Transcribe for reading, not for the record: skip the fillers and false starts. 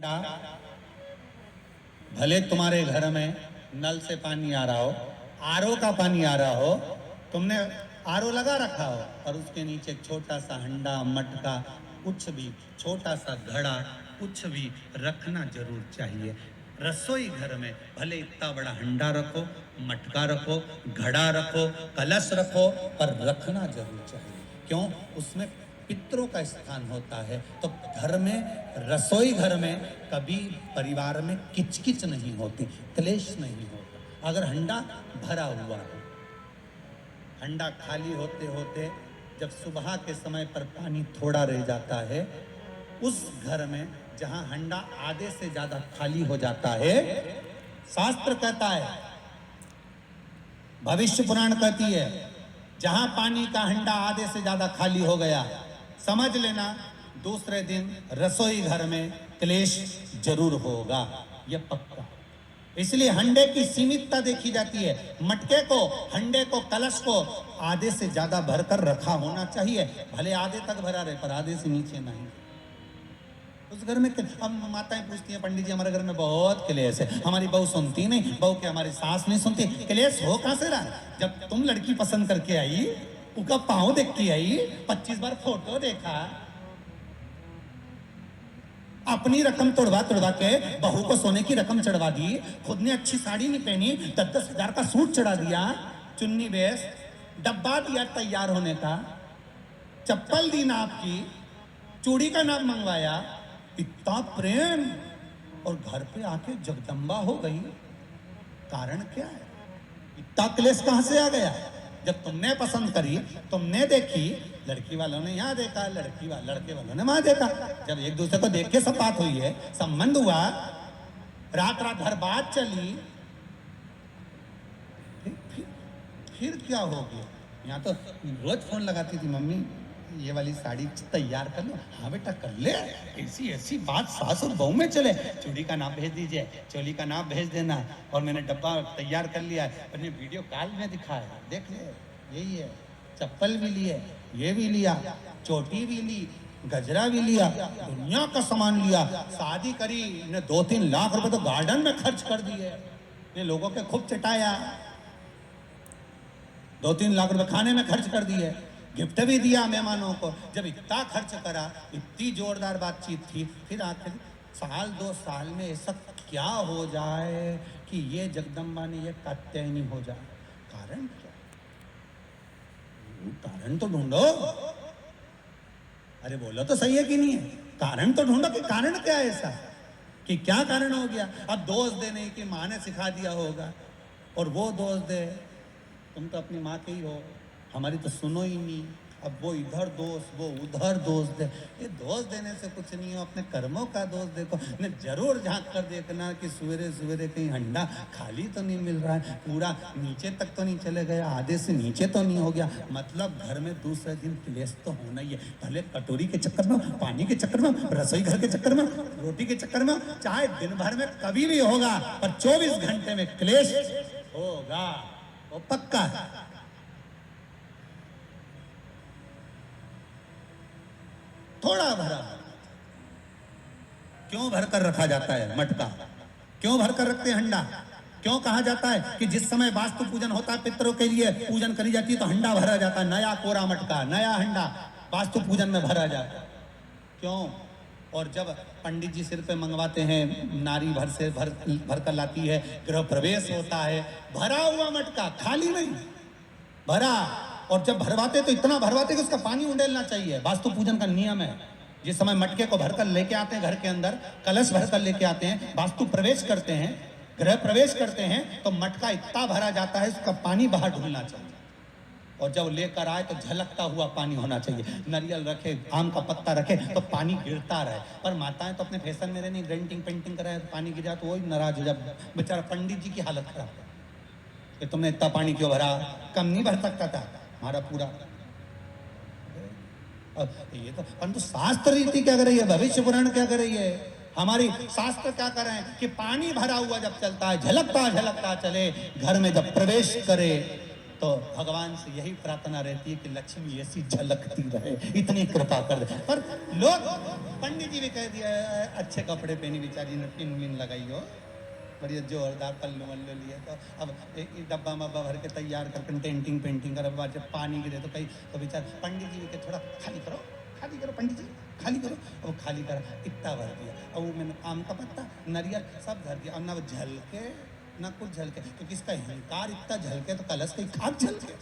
बेटा, भले तुम्हारे घर में नल से पानी आ रहा हो, आरओ का पानी आ रहा हो, तुमने आरओ लगा रखा हो और उसके नीचे छोटा सा हंडा, मटका, कुछ भी छोटा सा घड़ा, कुछ भी रखना जरूर चाहिए। रसोई घर में भले इतना बड़ा हंडा रखो, मटका रखो, घड़ा रखो, कलश रखो, पर रखना जरूर चाहिए। क्यों? उसमें पितरों का स्थान होता है। तो घर में, रसोई घर में कभी परिवार में किचकिच नहीं होती, क्लेश नहीं होता। अगर हंडा भरा हुआ है, हंडा खाली होते होते जब सुबह के समय पर पानी थोड़ा रह जाता है, उस घर में जहां हंडा आधे से ज्यादा खाली हो जाता है, शास्त्र कहता है, भविष्य पुराण कहती है, जहां पानी का हंडा आधे से ज्यादा खाली हो गया, समझ लेना दूसरे दिन रसोई घर में क्लेश जरूर होगा, यह पक्का। इसलिए हंडे की सीमितता देखी जाती है। मटके को, हंडे को, कलश को आधे से ज्यादा भरकर रखा होना चाहिए। भले आधे तक भरा रहे पर आधे से नीचे नहीं। उस घर में हम माताएं पूछती हैं, पंडित जी हमारे घर में बहुत क्लेश है, हमारी बहू सुनती नहीं, बहू के हमारी सास नहीं सुनती। क्लेश हो कहां से रहा? जब तुम लड़की पसंद करके आई, उसका पाँव देख के आई, 25 बार फोटो देखा, अपनी रकम तोड़वा तोड़वा के बहू को सोने की रकम चढ़वा दी, खुद ने अच्छी साड़ी नहीं पहनी, 10-10 हजार का सूट चढ़ा दिया, चुन्नी बेस, डब्बा दिया तैयार होने का, चप्पल दी नाप की, चूड़ी का नाप मंगवाया, इतना प्रेम, और घर पे आके जगदम्बा हो गई। कारण क्या है? इतना क्लेश कहां से आ गया? जब तुमने पसंद करी, तुमने देखी, लड़की वालों ने यहाँ देखा, लड़के वालों ने वहां देखा, जब एक दूसरे को देख के सब बात हुई है, संबंध हुआ, रात रात भर बात चली, फिर क्या हो गया? यहाँ तो रोज फोन लगाती थी, मम्मी ये वाली साड़ी तैयार कर लो। हाँ बेटा कर ले, ऐसी ऐसी बात सास और बहू में चले। चूड़ी का नाप भेज दीजिए, चोली का नाप भेज देना, और मैंने डब्बा तैयार कर लिया है, मैंने वीडियो कॉल में दिखाया, देख ले, यही है। चप्पल भी लिए, ये भी लिया, चोटी भी ली, गजरा भी लिया, दुनिया का सामान लिया, शादी करी ने 2-3 लाख रुपए तो गार्डन में खर्च कर दिए, ये लोगों के खूब चटाया, 2-3 लाख रुपए खाने में खर्च कर दिए, गिफ्ट भी दिया मेहमानों को। जब इतना खर्च करा, इतनी जोरदार बातचीत थी, फिर आखिर 1-2 साल में ऐसा क्या हो जाए कि ये जगदम्बा ने ये कात्यायनी हो जाए? कारण क्या? कारण तो ढूंढो। अरे बोलो तो सही है कि नहीं है? कारण तो ढूंढो कि कारण क्या है ऐसा, कि क्या कारण हो गया? अब दोष देने की माँ ने सिखा दिया होगा, और वो दोष दे, तुम तो अपनी माँ के ही हो, हमारी तो सुनो ही नहीं। अब वो इधर दोष, वो उधर दोष दे। ये दोष देने से कुछ नहीं हो, अपने कर्मों का दोष देखो। ने जरूर झांक कर देखना कि सवेरे सवेरे कहीं हंडा खाली तो नहीं मिल रहा है, पूरा नीचे तक तो नहीं चले गया, आधे से नीचे तो नहीं हो गया। मतलब घर में दूसरे दिन क्लेश तो होना ही है। पहले कटोरी के चक्कर में, पानी के चक्कर में, रसोई घर के चक्कर में, रोटी के चक्कर में, चाहे दिन भर में कभी भी होगा, पर 24 घंटे में क्लेश होगा, वो पक्का है। थोड़ा भरा, क्यों भर कर रखा जाता है मटका? क्यों भर कर रखते हैं हंडा? क्यों कहा जाता है कि जिस समय वास्तु पूजन होता है, पितरों के लिए पूजन करी जाती है, तो हंडा भरा जाता है, नया कोरा मटका, नया हंडा वास्तु पूजन में भरा जाता है। क्यों? और जब पंडित जी सिर पे मंगवाते हैं, नारी भर कर लाती है, गृह प्रवेश होता है, भरा हुआ मटका, खाली नहीं, भरा। और जब भरवाते तो इतना भरवाते कि उसका पानी उंडेलना चाहिए, वास्तु पूजन का नियम है। जिस समय मटके को भरकर लेके आते हैं घर के अंदर, कलश भरकर लेके आते हैं, वास्तु प्रवेश करते हैं, गृह प्रवेश करते हैं, तो मटका इतना भरा जाता है, उसका पानी बाहर ढुलना चाहिए। और जब लेकर आए तो झलकता हुआ पानी होना चाहिए। नारियल रखे, आम का पत्ता रखे तो पानी गिरता रहे। पर माताएं तो अपने फैशन में नहीं, डेंटिंग पेंटिंग कराए तो पानी गिर जाए तो वही नाराज हो जाए। बेचारा पंडित जी की हालत खराब है कि तुमने इतना पानी क्यों भरा, कम नहीं भर सकता था हमारा पूरा। ये तो परंतु शास्त्र रीति क्या कर रही है, भविष्य पुराण क्या कर रही है, हमारी शास्त्र क्या कर रहे हैं कि पानी भरा हुआ जब चलता है, झलकता झलकता चले, घर में जब प्रवेश करे तो भगवान से यही प्रार्थना रहती है कि लक्ष्मी ऐसी झलकती रहे, इतनी कृपा कर दे। पर लोग, पंडित जी भी कह दिया अच्छे कपड़े पहनी बेचारी ने, पिन विन लगाई हो, बढ़िया जोरदार पल्लू वल्लू लिए, तो अब एक डब्बा मब्बा भर के तैयार कर पेंटिंग पेंटिंग कर, बाद जब पानी गिरे तो कहीं तो बेचार पंडित जी के थोड़ा खाली करो पंडित जी खाली करो। अब खाली करा, इतना भर दिया, अब वो मैंने आम का पत्ता नारियल सब भर दिया, अब ना वो झलके ना कुछ झलके, क्योंकि इसका हिंकार इतना झलके तो कलश कहीं खाक झलके।